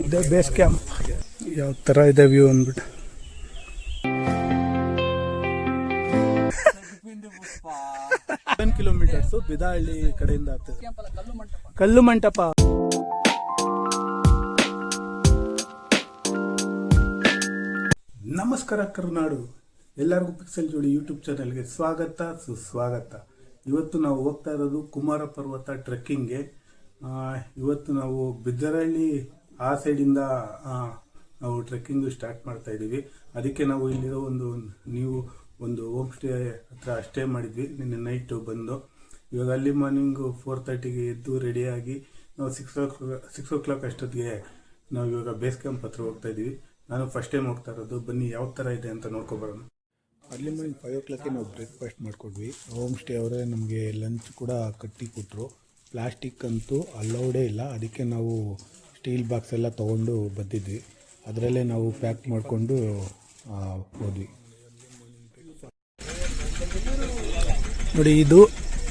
ಇದೆ base camp. ಯಾವ ಥರ ಇದೆ ವ್ಯೂ ಅಂದ್ಬಿಟ್ಟು. ಕಿಲೋಮೀಟರ್ಸ್ ಬಿದಾಹಳ್ಳಿ ಕಡೆಯಿಂದ ಆಗ್ತದೆ. ಕಲ್ಲು ಮಂಟಪ. ನಮಸ್ಕಾರ ಕರ್ನಾಡು, ಎಲ್ಲರಿಗೂ ಪಿಕ್ಸೆಲ್ ಜೋಡಿ ಯೂಟ್ಯೂಬ್ ಚಾನೆಲ್ಗೆ ಸ್ವಾಗತ ಸುಸ್ವಾಗತ. ಇವತ್ತು ನಾವು ಹೋಗ್ತಾ ಇರೋದು ಕುಮಾರ ಪರ್ವತ ಟ್ರೆಕ್ಕಿಂಗ್ಗೆ. ಇವತ್ತು ನಾವು ಬಿದರಹಳ್ಳಿ ಆ ಸೈಡಿಂದ ನಾವು ಟ್ರೆಕ್ಕಿಂಗ್ ಸ್ಟಾರ್ಟ್ ಮಾಡ್ತಾ ಇದ್ದೀವಿ. ಅದಕ್ಕೆ ನಾವು ಇಲ್ಲಿರೋ ಒಂದು ಹೋಮ್ ಸ್ಟೇ ಹತ್ರ ಸ್ಟೇ ಮಾಡಿದ್ವಿ ನಿನ್ನೆ ನೈಟು ಬಂದು. ಇವಾಗ ಅಲ್ಲಿ ಮಾರ್ನಿಂಗು 4:30ಗೆ ಎದ್ದು ರೆಡಿಯಾಗಿ ನಾವು 6 o'clock ಅಷ್ಟೊತ್ತಿಗೆ ನಾವು ಇವಾಗ ಬೇಸ್ ಕ್ಯಾಂಪ್ ಹತ್ರ ಹೋಗ್ತಾ ಇದ್ದೀವಿ. ನಾನು ಫಸ್ಟ್ ಟೈಮ್ ಹೋಗ್ತಾ ಇರೋದು. ಬನ್ನಿ ಯಾವ ಥರ ಇದೆ ಅಂತ ನೋಡ್ಕೊಬರೋಣ. ಅಲ್ಲಿ ಮಾರ್ನಿಂಗ್ 5 o'clockಗೆ ನಾವು ಬ್ರೇಕ್ಫಾಸ್ಟ್ ಮಾಡ್ಕೊಂಡ್ವಿ. ಹೋಮ್ ಸ್ಟೇ ಅವರೇ ನಮಗೆ ಲಂಚ್ ಕೂಡ ಕಟ್ಟಿ ಕೊಟ್ಟರು. ಪ್ಲಾಸ್ಟಿಕ್ ಅಂತೂ ಅಲೌಡೇ ಇಲ್ಲ, ಅದಕ್ಕೆ ನಾವು ಸ್ಟೀಲ್ ಬಾಕ್ಸ್ ಎಲ್ಲ ತೊಗೊಂಡು ಬಂದಿದ್ವಿ. ಅದರಲ್ಲೇ ನಾವು ಪ್ಯಾಕ್ ಮಾಡಿಕೊಂಡು ಹೋದ್ವಿ. ನೋಡಿ, ಇದು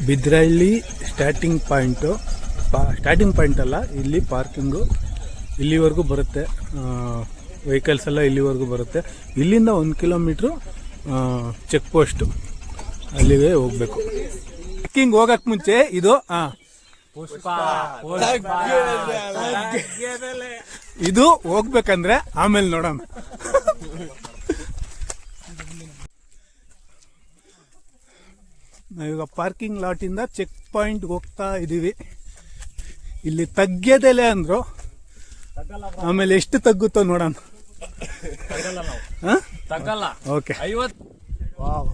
ಬಿದರಹಳ್ಳಿ ಸ್ಟಾರ್ಟಿಂಗ್ ಪಾಯಿಂಟ್ ಅಲ್ಲ, ಇಲ್ಲಿ ಪಾರ್ಕಿಂಗು ಇಲ್ಲಿವರೆಗೂ ಬರುತ್ತೆ. ವೆಹಿಕಲ್ಸ್ ಎಲ್ಲ ಇಲ್ಲಿವರೆಗೂ ಬರುತ್ತೆ. ಇಲ್ಲಿಂದ 1 ಕಿಲೋಮೀಟ್ರು ಚೆಕ್ ಪೋಸ್ಟು, ಅಲ್ಲಿಗೆ ಹೋಗ್ಬೇಕು. ಟ್ರೆಕ್ಕಿಂಗ್ ಹೋಗಕ್ಕೆ ಮುಂಚೆ ಇದು ಹೋಗ್ಬೇಕಂದ್ರೆ ಆಮೇಲೆ ನೋಡೋಣ. ನಾವೀಗ ಪಾರ್ಕಿಂಗ್ ಲಾಟಿಂದ ಚೆಕ್ ಪಾಯಿಂಟ್ ಹೋಗ್ತಾ ಇದ್ದೀವಿ. ಇಲ್ಲಿ ತಗ್ಗದೆಲೆ ಅಂದ್ರು, ಆಮೇಲೆ ಎಷ್ಟು ತಗ್ಗುತ್ತೋ ನೋಡೋಣ. ಓಕೆ, ವಾವ್,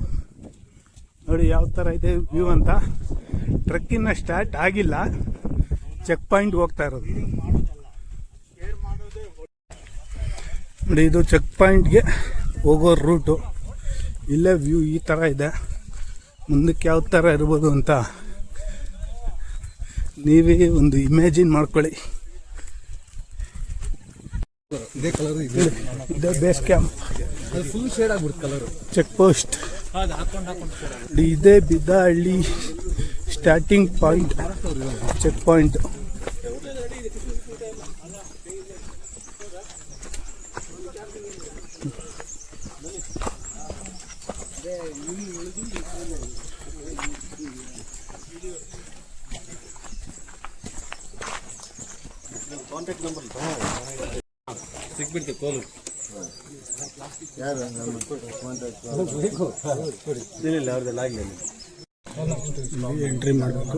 ನೋಡಿ ಯಾವ ಥರ ಇದೆ ವ್ಯೂ ಅಂತ. ಟ್ರೆಕ್ಕಿಂಗ್ ಸ್ಟಾರ್ಟ್ ಆಗಿಲ್ಲ, ಚೆಕ್ ಪಾಯಿಂಟ್ ಹೋಗ್ತಾ ಇರೋದು. ನೋಡಿ, ಇದು ಚೆಕ್ ಪಾಯಿಂಟ್ಗೆ ಹೋಗೋ ರೂಟು. ಇಲ್ಲೇ ವ್ಯೂ ಈ ಥರ ಇದೆ. ಮುಂದಕ್ಕೆ ಯಾವ ಥರ ಇರ್ಬೋದು ಅಂತ ನೀವೇ ಒಂದು ಇಮ್ಯಾಜಿನ್ ಮಾಡ್ಕೊಳ್ಳಿ. ಇದೇ ಕಲರ್ ಇದೆ ಬೇಸ್ ಕ್ಯಾಂಪ್. ಫುಲ್ ಶೇಡ್ ಆಗ್ಬಿಡುತ್ತೆ ಕಲರ್. ಚೆಕ್ ಪೋಸ್ಟ್ ಇದೇ Bidarahalli starting point, check point. Entry ಮಾಡಬೇಕು.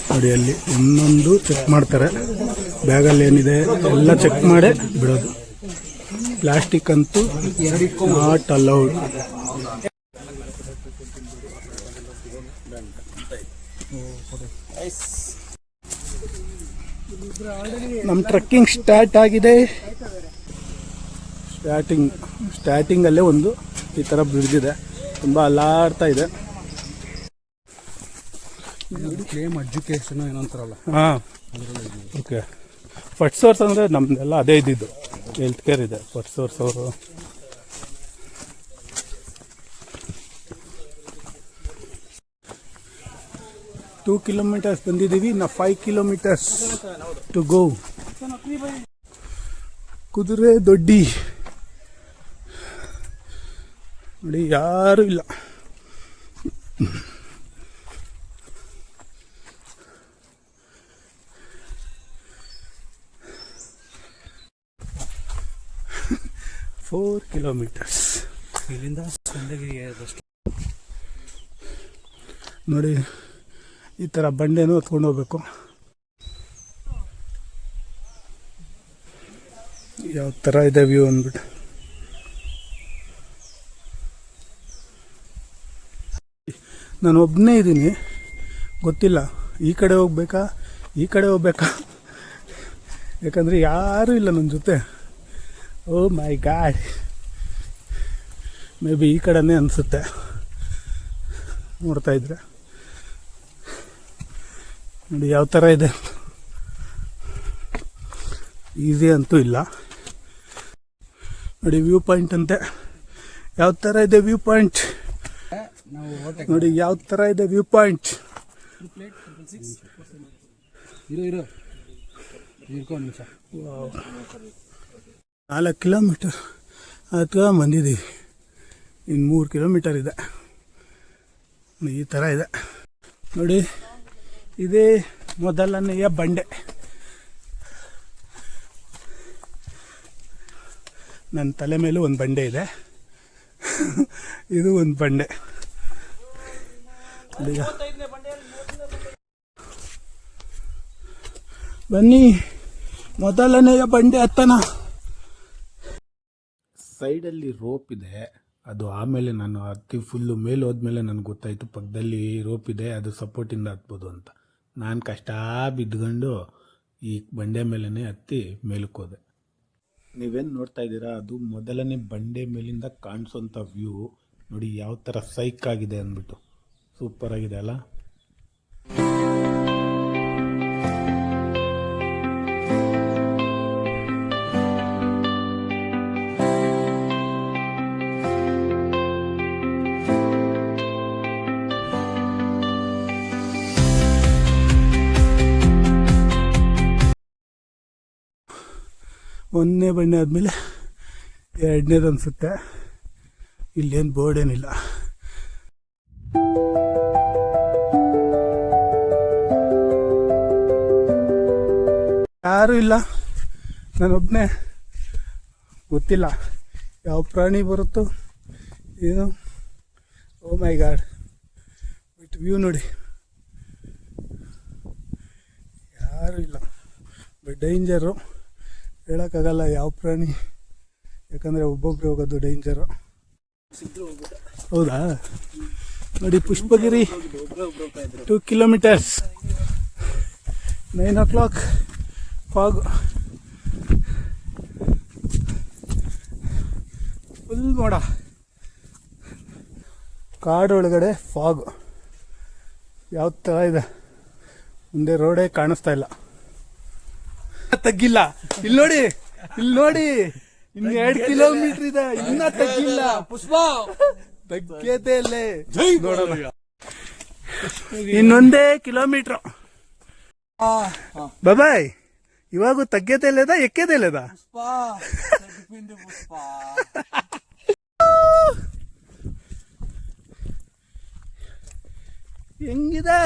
ನೋಡಿ, ಅಲ್ಲಿ ಒಂದೊಂದು ಚೆಕ್ ಮಾಡ್ತಾರೆ. ಬ್ಯಾಗಲ್ಲಿ ಏನಿದೆ ಎಲ್ಲ ಚೆಕ್ ಮಾಡೇ ಬಿಡೋದು. ಪ್ಲಾಸ್ಟಿಕ್ ಅಂತೂ ನಾಟ್ ಅಲೌಡ್. ನಮ್ಮ ಟ್ರೆಕ್ಕಿಂಗ್ ಸ್ಟಾರ್ಟ್ ಆಗಿದೆ. ಸ್ಟಾರ್ಟಿಂಗಲ್ಲೇ ಒಂದು ಈ ಥರ ಬ್ರಿಡ್ಜ್ ಇದೆ, ತುಂಬ ಅಲ್ಲಾಡ್ತಾ ಇದೆ. ಸೇಮ್ ಎಜುಕೇಷನ್ ಏನಂತಾರಲ್ಲ, ಓಕೆ. ಫಸ್ಟ್ ಸೋರ್ಸ್ ಅಂದರೆ ನಮ್ದೆಲ್ಲ ಅದೇ ಇದ್ದಿದ್ದು, ಹೆಲ್ತ್ ಕೇರ್ ಇದೆ. ಫಸ್ಟ್ ಸೋರ್ಸ್ ಅವರು 2 kilometers ಬಂದಿದ್ದೀವಿ. ಇನ್ನು 5 kilometers ಟು ಗೋ. ಕುದುರೆ ದೊಡ್ಡಿ ನೋಡಿ, ಯಾರು ಇಲ್ಲ. Four kilometers ಇಲ್ಲಿಂದ ನೋಡಿ, ಈ ಥರ ಬಂಡೆನೂ ಹೊತ್ಕೊಂಡು ಹೋಗ್ಬೇಕು. ಯಾವ ಥರ ಇದೆ ವ್ಯೂ ಅಂದ್ಬಿಟ್ಟು. ನಾನು ಒಬ್ಬನೇ ಇದ್ದೀನಿ, ಗೊತ್ತಿಲ್ಲ ಈ ಕಡೆ ಹೋಗ್ಬೇಕಾ ಈ ಕಡೆ ಹೋಗ್ಬೇಕಾ, ಯಾಕಂದರೆ ಯಾರೂ ಇಲ್ಲ ನನ್ನ ಜೊತೆ. ಓ ಮೈ ಗಾಡ್, ಮೇ ಬಿ ಈ ಕಡೆನೇ ಅನಿಸುತ್ತೆ ನೋಡ್ತಾ ಇದ್ರೆ. ನೋಡಿ ಯಾವ ಥರ ಇದೆ. ಈಸಿ ಅಂತೂ ಇಲ್ಲ. ನೋಡಿ ವ್ಯೂ ಪಾಯಿಂಟ್ ಅಂತೆ. ಯಾವ ಥರ ಇದೆ ವ್ಯೂ ಪಾಯಿಂಟ್. ನೋಡಿ ಯಾವ ಥರ ಇದೆ ವ್ಯೂ ಪಾಯಿಂಟ್. ನಿಮಿಷ 4 ಕಿಲೋಮೀಟರ್ ಅಥವಾ ಬಂದಿದ್ದೀವಿ. ಇನ್ನು 3 ಕಿಲೋಮೀಟರ್ ಇದೆ. ಈ ಥರ ಇದೆ ನೋಡಿ. ಇದೇ ಮೊದಲನೆಯ ಬಂಡೆ. ನನ್ನ ತಲೆ ಮೇಲೂ ಒಂದು ಬಂಡೆ ಇದೆ. ಇದು ಒಂದು ಬಂಡೆ. ಬನ್ನಿ ಮೊದಲನೆಯ ಬಂಡೆ ಹತ್ತನ. ಸೈಡಲ್ಲಿ ರೋಪ್ ಇದೆ. ಅದು ಆಮೇಲೆ ನಾನು ಹತ್ತಿ ಫುಲ್ಲು ಮೇಲೆ ಹೋದ್ಮೇಲೆ ನನಗೆ ಗೊತ್ತಾಯಿತು ಪಕ್ಕದಲ್ಲಿ ರೋಪ್ ಇದೆ, ಅದು ಸಪೋರ್ಟಿಂದ ಹತ್ಬೋದು ಅಂತ. ನಾನು ಕಷ್ಟ ಬಿದ್ದುಕೊಂಡು ಈ ಬಂಡೆ ಮೇಲೇ ಹತ್ತಿ ಮೇಲಕ್ಕೆ ಹೋದೆ. ನೀವೇನು ನೋಡ್ತಾ ಇದ್ದೀರಾ ಅದು ಮೊದಲನೇ ಬಂಡೆ ಮೇಲಿಂದ ಕಾಣಿಸೋಂಥ ವ್ಯೂ ನೋಡಿ. ಯಾವ ಥರ ಸೈಕ್ ಆಗಿದೆ ಅಂದ್ಬಿಟ್ಟು ಸೂಪರ್ ಆಗಿದೆ ಅಲ್ಲ. ಒಂದನೇ ಬಂಡೆ ಆದಮೇಲೆ ಎರಡನೇದು ಅನಿಸುತ್ತೆ. ಇಲ್ಲೇನು ಬೋರ್ಡ್ ಏನಿಲ್ಲ. ಯಾರೂ ಇಲ್ಲ, ನಾನೊಬ್ಬನೇ. ಗೊತ್ತಿಲ್ಲ ಯಾವ ಪ್ರಾಣಿ ಬರುತ್ತೋ ಏನು. ಓ ಮೈ ಗಾಡ್, ಬಟ್ ವ್ಯೂ ನೋಡಿ, ಯಾರೂ ಇಲ್ಲ. ಬಟ್ ಡೇಂಜರು, ಹೇಳೋಕ್ಕಾಗಲ್ಲ ಯಾವ ಪ್ರಾಣಿ, ಯಾಕಂದರೆ ಒಬ್ಬೊಬ್ಬರೇ ಹೋಗೋದು ಡೇಂಜರು. ಹೌದಾ ನೋಡಿ, Pushpagiri 2 kilometres, 9 o'clock fog, full ಮೋಡ, ಕಾಡೊಳಗಡೆ ಫಾಗ್. ಯಾವ ಥರ ಇದೆ, ಮುಂದೆ ರೋಡೇ ಕಾಣಿಸ್ತಾ ಇಲ್ಲ. ತಗ್ಗಿಲ್ಲ, ಇಲ್ಲಿ ನೋಡಿ, ಇಲ್ಲಿ ನೋಡಿ, ಇನ್ನು 2 ಕಿಲೋಮೀಟರ್ ಇದೆ, ಇನ್ನ ತಗ್ಗಿಲ್ಲ. ಪುಷ್ಪ ತಗ್ಗೇತೆ ಅಲ್ಲೇ ನೋಡೋಣ. ಇನ್ನೊಂದೇ ಕಿಲೋಮೀಟರ್. ಬಾಯ್, ಇವಾಗ ತಗ್ಗೇತೆ ಇಲ್ಲದ ಎಕ್ಕೇತೆ ಇಲ್ಲದ. ಹೆಂಗಿದೆ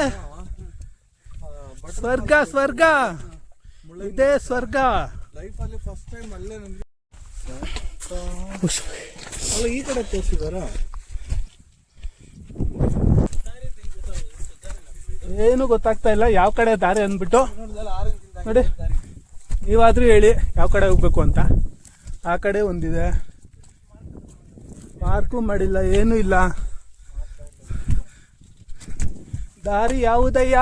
ಸ್ವರ್ಗ, ಸ್ವರ್ಗ ಇದೇ ಸ್ವರ್ಗ. ಲೈಫಲ್ಲಿ ಫಸ್ಟ್ ಟೈಮ್ ಅಲ್ಲೇ ನಮ್ಗೆ ಅಲ್ಲ ಈ ಕಡೆ ತೋರಿಸಿದಾರ. ಏನು ಗೊತ್ತಾಗ್ತಾ ಇಲ್ಲ ಯಾವ ಕಡೆ ದಾರಿ ಅಂದ್ಬಿಟ್ಟು. ನೋಡಿ, ನೀವಾದ್ರೂ ಹೇಳಿ ಯಾವ ಕಡೆ ಹೋಗ್ಬೇಕು ಅಂತ. ಆ ಕಡೆ ಒಂದಿದೆ, ಪಾರ್ಕು ಮಾಡಿಲ್ಲ, ಏನೂ ಇಲ್ಲ. ದಾರಿ ಯಾವುದಯ್ಯ?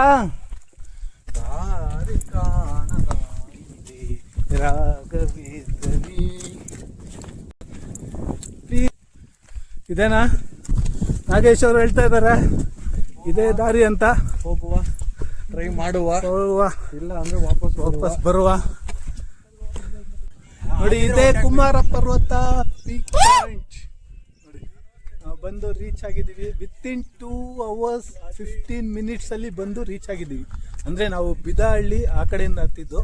ಇದೇನಾ? ನಾಗೇಶ್ ಅವರು ಹೇಳ್ತಾ ಇದ್ದಾರೆ ಇದೇ ದಾರಿ ಅಂತ. ಹೋಗುವ, ಟ್ರೈ ಮಾಡುವ, ಹೋಗುವ, ಇಲ್ಲ ಅಂದ್ರೆ ವಾಪಸ್ ಬರುವ. ನೋಡಿ, ಇದೇ ಕುಮಾರ ಪರ್ವತ ಪೀಕ್ ಪಾಯಿಂಟ್. ನೋಡಿ, ನಾವು ಬಂದು ರೀಚ್ ಆಗಿದ್ದೀವಿ. ವಿತಿನ್ 2 hours 15 minutes ಅಲ್ಲಿ ಬಂದು ರೀಚ್ ಆಗಿದ್ದೀವಿ. ಅಂದ್ರೆ ನಾವು ಬಿದಹಳ್ಳಿ ಆ ಕಡೆಯಿಂದ ಹತ್ತಿದ್ದು,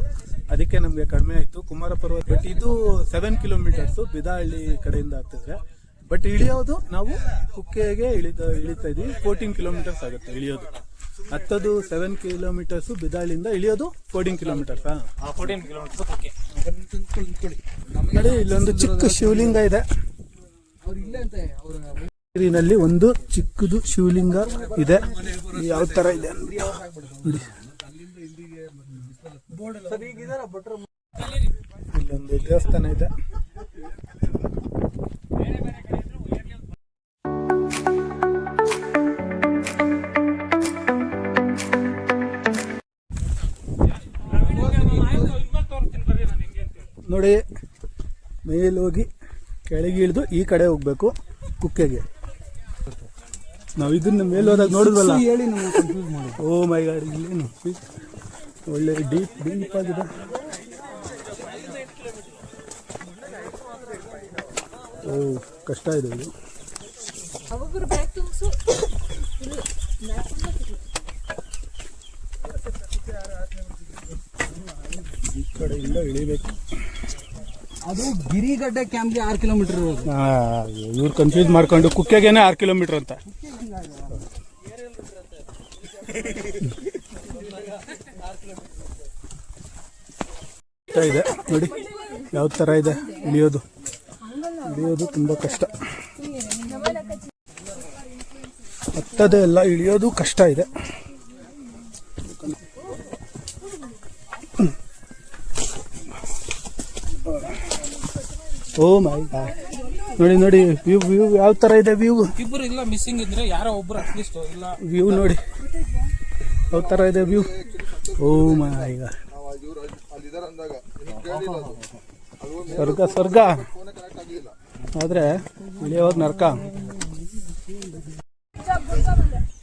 ಅದಕ್ಕೆ ನಮಗೆ ಕಡಿಮೆ ಆಯ್ತು ಕುಮಾರ ಪರ್ವತ. ಬಟ್ ಇದು 7 ಕಿಲೋಮೀಟರ್ಸ್ ಬಿದಹಳ್ಳಿ ಕಡೆಯಿಂದ ಹತ್ತಿದ್ರೆ. ಬಟ್ ಇಳಿಯೋದು ನಾವು ಕುಕ್ಕೆಗೆ ಇಳಿತಾ ಇದೀವಿ. 14 ಕಿಲೋಮೀಟರ್ಸ್ ಆಗುತ್ತೆ ಇಳಿಯೋದು. ಹತ್ತದು 7 ಕಿಲೋಮೀಟರ್ಸ್, ಬಿದಹಳ್ಳಿಯಿಂದ ಇಳಿಯೋದು 14 ಕಿಲೋಮೀಟರ್ಸ್. ನೋಡಿ, ಇಲ್ಲೊಂದು ಚಿಕ್ಕ ಶಿವಲಿಂಗ ಇದೆ. ನೀರಿನಲ್ಲಿ ಒಂದು ಚಿಕ್ಕದು ಶಿವಲಿಂಗ ಇದೆ. ಯಾವ ತರ ಇದೆ ನೋಡಿ. ಇಲ್ಲೊಂದು ದೇವಸ್ಥಾನ ಇದೆ. ನೋಡಿ, ಮೇಲೋಗಿ ಕೆಳಗೆ ಇಳಿದು ಈ ಕಡೆ ಹೋಗ್ಬೇಕು ಕುಕ್ಕೆಗೆ. ನಾವು ಇದನ್ನ ಮೇಲೆ ಹೋದಾಗ ನೋಡಿದ್ವಲ್ಲ. ಓ ಮೈ ಗಾಡ್, ಇಲ್ಲೇನು ಒಳ್ಳೆ ಡೀಪ್ ಆಗಿದೆ. ಓ, ಕಷ್ಟ ಇದೆ ಇದು. ಈ ಕಡೆಯಿಂದ ಇಳಿಬೇಕು. ಅದು ಗಿರಿಗಡ್ಡೆ ಕ್ಯಾಂಪ್ಗೆ 6 ಕಿಲೋಮೀಟರ್ ಇರೋದು. ಇವ್ರು ಕನ್ಫ್ಯೂಸ್ ಮಾಡ್ಕೊಂಡು ಕುಕ್ಕೆಗೇನೆ 6 ಕಿಲೋಮೀಟರ್ ಅಂತ. ಇದೆ ನೋಡಿ ಯಾವ ಥರ ಇದೆ ಇಳಿಯೋದು ತುಂಬ ಕಷ್ಟ. ಹತ್ತದೇ ಎಲ್ಲ ಇಳಿಯೋದು ಕಷ್ಟ ಇದೆ. ಓ ಮೈ ಗಾಡ್, ನೋಡಿ ವ್ಯೂ ಯಾವ ಥರ ಇದೆ. ವ್ಯೂ ಇಬ್ಬರು ಇಲ್ಲ ಮಿಸ್ಸಿಂಗ್ ಇದ್ರೆ ಯಾರೋ ಒಬ್ರು ಅಟ್ಲೀಸ್ಟ್ ಇಲ್ಲ. ವ್ಯೂ ನೋಡಿ ಯಾವ ಥರ ಇದೆ ವ್ಯೂ. ಓ ಮೈ ಗಾಡ್, ಸ್ವರ್ಗ ಆದ್ರೆ ಇಳಿಯೋದು ನರ್ಕ.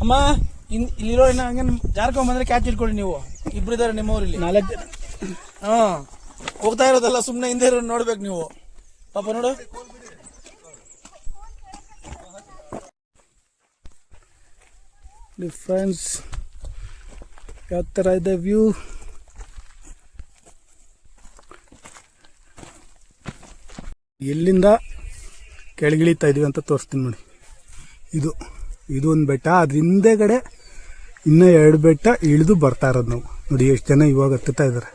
ಅಮ್ಮ ಇಲ್ಲಿರೋ ಇನ್ನ ಹಂಗೆ ಜಾರ್ಕೊಂಡ್ ಬಂದ್ರೆ ಕ್ಯಾಚ್ ಇಟ್ಕೊಳ್ಳಿ. ನೀವು ಇಬ್ರು ಇದಾರೆ ನಿಮ್ಮವ್ರಲ್ಲಿ 4 ಜನ. ಹಾ ಹೋಗ್ತಾ ಇರೋದಲ್ಲ, ಸುಮ್ನೆ ಹಿಂದೆ ಇರೋ ನೋಡ್ಬೇಕು ನೀವು. ಪಾಪ ನೋಡು, ಫ್ರೆಂಡ್ಸ್ ಯಾವ ಥರ ಇದೆ ವ್ಯೂ. ಎಲ್ಲಿಂದ ಕೆಳಗಿಳಿತಾ ಇದೀವಿ ಅಂತ ತೋರಿಸ್ತೀನಿ ನೋಡಿ. ಇದು ಒಂದು ಬೆಟ್ಟ, ಅದ್ರ ಹಿಂದೆಗಡೆ ಇನ್ನೂ 2 ಬೆಟ್ಟ ಇಳಿದು ಬರ್ತಾ ಇರೋದು ನಾವು. ನೋಡಿ ಎಷ್ಟು ಜನ ಇವಾಗ ಹತ್ತುತ್ತಾ ಇದ್ದಾರೆ.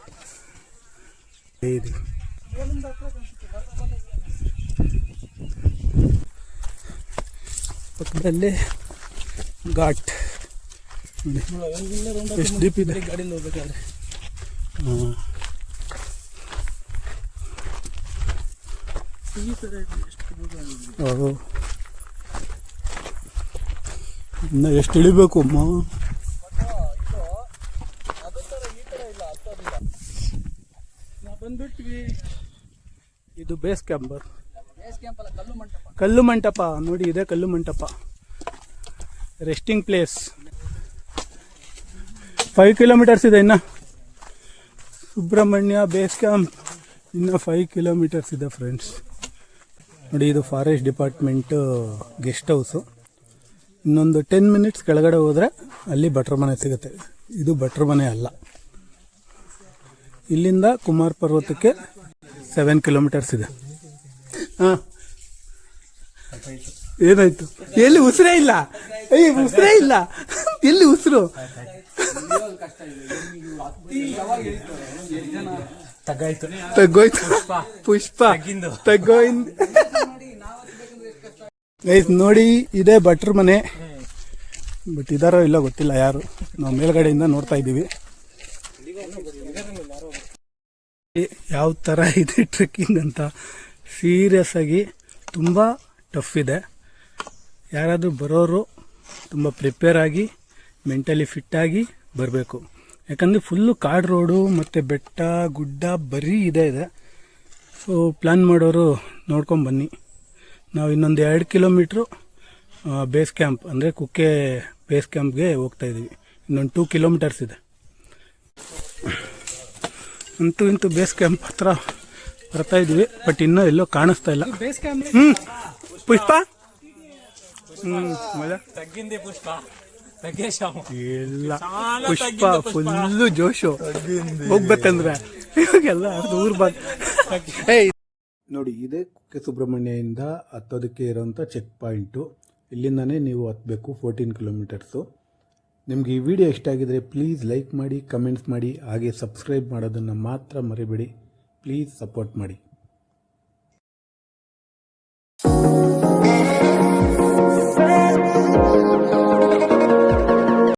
ಪಕ್ಕದಲ್ಲಿ ಘಾಟ್ ನೋಡಿ ಎಷ್ಟು ಡೀಪ್ ಇದೆ. ಗಾಡಿಯಲ್ಲಿ ಹೋಗ್ಬೇಕಾದ್ರೆ ಇನ್ನು ಎಷ್ಟು ಇಳಿಬೇಕು ಅಮ್ಮ. ಬಂದ್ಬಿಟ್ವಿ. ಇದು ಬೇಸ್ ಕ್ಯಾಂಪ್, ಕಲ್ಲು ಮಂಟಪ ನೋಡಿ. ಇದೆ ಕಲ್ಲು ಮಂಟಪ, ರೆಸ್ಟಿಂಗ್ ಪ್ಲೇಸ್. 5 ಕಿಲೋಮೀಟರ್ಸ್ ಇದೆ ಇನ್ನು. ಸುಬ್ರಹ್ಮಣ್ಯ ಬೇಸ್ ಕ್ಯಾಂಪ್ ಇನ್ನು 5 ಕಿಲೋಮೀಟರ್ಸ್ ಇದೆ ಫ್ರೆಂಡ್ಸ್. ನೋಡಿ ಇದು ಫಾರೆಸ್ಟ್ ಡಿಪಾರ್ಟ್ಮೆಂಟ್ ಗೆಸ್ಟ್ ಹೌಸು. ಇನ್ನೊಂದು 10 ಮಿನಿಟ್ಸ್ ಕೆಳಗಡೆ ಹೋದರೆ ಅಲ್ಲಿ ಭಟ್ರ ಮನೆ ಸಿಗುತ್ತೆ. ಇದು ಭಟ್ರ ಮನೆ ಅಲ್ಲ. ಇಲ್ಲಿಂದ ಕುಮಾರ ಪರ್ವತಕ್ಕೆ 7 ಕಿಲೋಮೀಟರ್ಸ್ ಇದೆ. ಹಾಂ, ಏನಾಯ್ತು? ಎಲ್ಲಿ ಉಸಿರೇ ಇಲ್ಲ, ಉಸಿರೇ ಇಲ್ಲ, ಎಲ್ಲಿ ಉಸಿರು? ತಗೋಯ್ತು ಪುಷ್ಪ ತಗೋಯ್ತು. ನೋಡಿ ಇದೇ ಭಟ್ರ ಮನೆ, ಬಟ್ ಇದಾರೋ ಇಲ್ಲ ಗೊತ್ತಿಲ್ಲ ಯಾರು. ನಾವು ಮೇಲ್ಗಡೆಯಿಂದ ನೋಡ್ತಾ ಇದ್ದೀವಿ ಯಾವ ಥರ ಇದೆ ಟ್ರೆಕ್ಕಿಂಗ್ ಅಂತ. ಸೀರಿಯಸ್ ಆಗಿ ತುಂಬ ಟಫ್ ಇದೆ. ಯಾರಾದರೂ ಬರೋರು ತುಂಬ ಪ್ರಿಪೇರ್ ಆಗಿ ಮೆಂಟಲಿ ಫಿಟ್ಟಾಗಿ ಬರಬೇಕು. ಯಾಕಂದರೆ ಫುಲ್ಲು ಕಾಡು ರೋಡು ಮತ್ತು ಬೆಟ್ಟ ಗುಡ್ಡ ಬರೀ ಇದೆ. ಸೊ ಪ್ಲ್ಯಾನ್ ಮಾಡೋರು ನೋಡ್ಕೊಂಡು ಬನ್ನಿ. ನಾವು ಇನ್ನೊಂದು 2 ಕಿಲೋಮೀಟ್ರು ಬೇಸ್ ಕ್ಯಾಂಪ್ ಅಂದರೆ ಕುಕ್ಕೆ ಬೇಸ್ ಕ್ಯಾಂಪ್ಗೆ ಹೋಗ್ತಾಯಿದ್ದೀವಿ. ಇನ್ನೊಂದು 2 ಕಿಲೋಮೀಟರ್ಸ್ ಇದೆ. ಇಂತೂ ಬೇಸ್ ಕ್ಯಾಂಪ್ ಹತ್ರ ಬರ್ತಾಯಿದ್ವಿ, ಬಟ್ ಇನ್ನೂ ಎಲ್ಲೋ ಕಾಣಿಸ್ತಾ ಇಲ್ಲ. ಪುಷ್ಪ ಇಲ್ಲ, ಪುಷ್ಪ ಫುಲ್ಲು ಜೋಶು. ಹೋಗ್ಬೇಕಂದ್ರೆ ಇವಾಗೆಲ್ಲ ಊರ್ ನೋಡಿ. ಇದೇ ಕುಕ್ಕೆ ಸುಬ್ರಹ್ಮಣ್ಯದಿಂದ ಹತ್ತೋದಕ್ಕೆ ಇರೋಂಥ ಚೆಕ್ ಪಾಯಿಂಟು. ಇಲ್ಲಿಂದನೇ ನೀವು ಹತ್ತಬೇಕು 14 ಕಿಲೋಮೀಟರ್ಸು. ನಿಮಗೆ ಈ ವಿಡಿಯೋ ಇಷ್ಟ ಆಗಿದರೆ ಪ್ಲೀಸ್ ಲೈಕ್ ಮಾಡಿ, ಕಮೆಂಟ್ಸ್ ಮಾಡಿ, ಹಾಗೆ ಸಬ್ಸ್ಕ್ರೈಬ್ ಮಾಡೋದನ್ನು ಮಾತ್ರ ಮರಿಬೇಡಿ. ಪ್ಲೀಸ್ ಸಪೋರ್ಟ್ ಮಾಡಿ.